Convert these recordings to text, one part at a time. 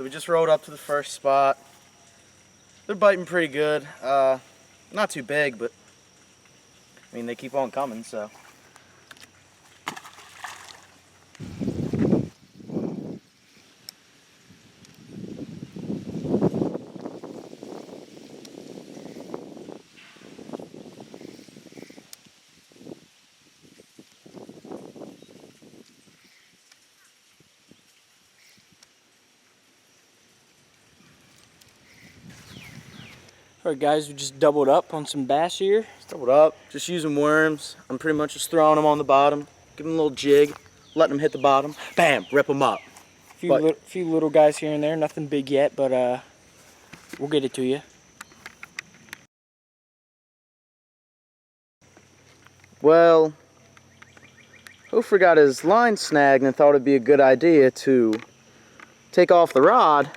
So we just rode up to the first spot. They're biting pretty good. Not too big, but I mean, they keep on coming, so. Alright guys, we just doubled up on some bass here. Doubled up, just using worms. I'm pretty much just throwing them on the bottom, giving them a little jig, letting them hit the bottom. Bam, rip them up. Few little guys here and there, nothing big yet, but we'll get it to you. Well, Hofer got his line snagged and thought it'd be a good idea to take off the rod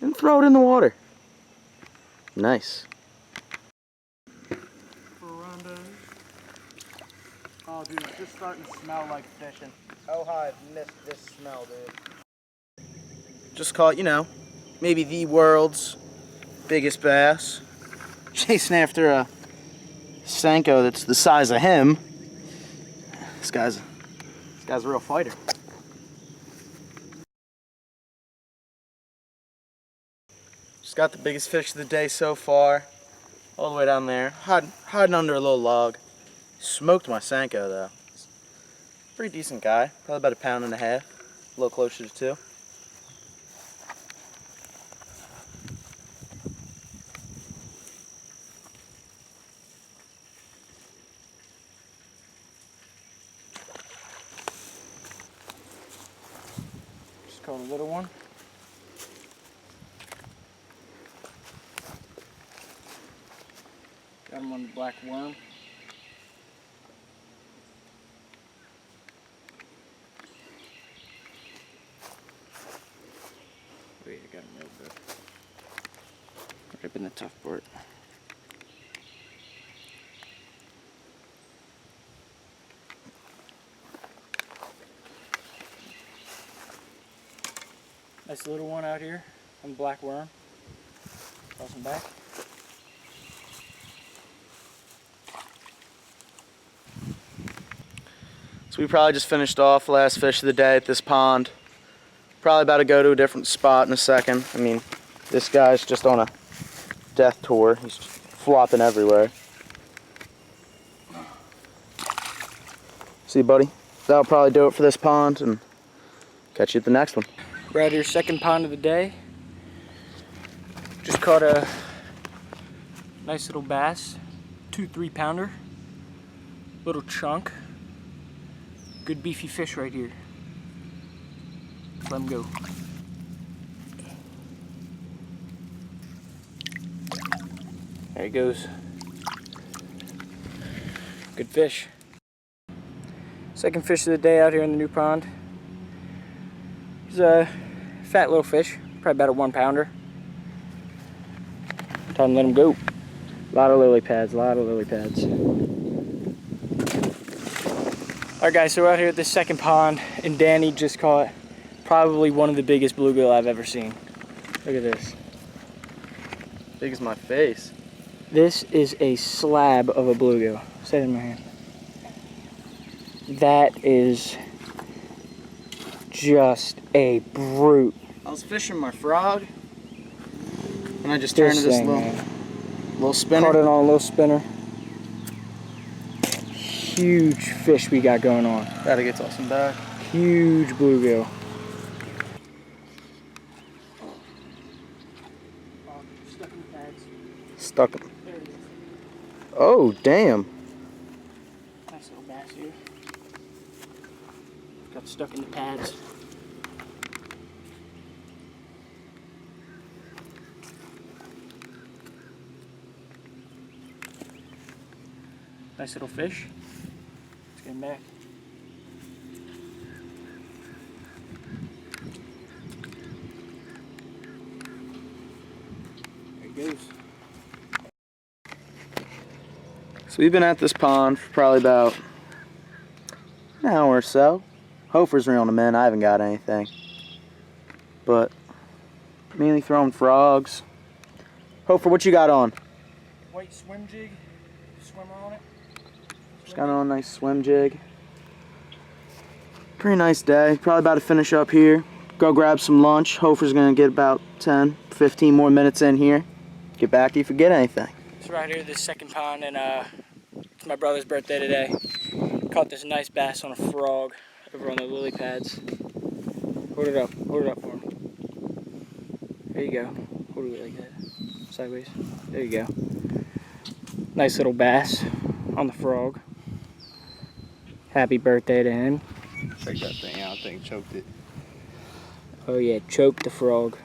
and throw it in the water. Nice. Oh, dude, it's just starting to smell like fishing. Oh, how I've missed this smell, dude. Just caught, you know, maybe the world's biggest bass. Chasing after a Senko that's the size of him. This guy's a real fighter. Just got the biggest fish of the day so far. All the way down there. Hiding under a little log. Smoked my Senko though. Pretty decent guy. Probably about 1.5 pounds. A little closer to 2. Just caught a little one. Got him on the black worm. Wait, I got him real good. Ripping the tough part. Nice little one out here on the black worm. Toss him back. So we probably just finished off the last fish of the day at this pond. Probably about to go to a different spot in a second. I mean, this guy's just on a death tour. He's just flopping everywhere. See, buddy? That'll probably do it for this pond, and catch you at the next one. We're at your second pond of the day. Just caught a nice little bass, 2 3-pounder, little chunk. Good beefy fish right here. Let him go. There he goes. Good fish. Second fish of the day out here in the new pond. He's a fat little fish, probably about a 1-pounder. Time to let him go. A lot of lily pads, Alright guys, so we're out here at this second pond, and Danny just caught probably one of the biggest bluegill I've ever seen. Look at this. Big as my face. This is a slab of a bluegill. Set it in my hand. That is just a brute. I was fishing my frog, and I just turned to this little spinner. Caught it on a little spinner. Huge fish we got going on. Gotta get tossing back. Huge bluegill. Stuck in the pads. Stuck him. There it is. Oh, damn. Nice little bass here. Got stuck in the pads. Nice little fish. Let's get him back. There he goes. So we've been at this pond for probably about an hour or so. Hofer's reeling them in. I haven't got anything. but mainly throwing frogs. Hofer, what you got on? White swim jig, swimmer on it. Just got on a nice swim jig. Pretty nice day. Probably about to finish up here. Go grab some lunch. Hofer's gonna get about 10, 15 more minutes in here. Get back if you forget anything. It's right here, this second pond, and it's my brother's birthday today. Caught this nice bass on a frog over on the lily pads. Hold it up for him. There you go. Hold it like that. Sideways. There you go. Nice little bass on the frog. Happy birthday to him. Check that thing out. I think choked it. Oh yeah, choked the frog.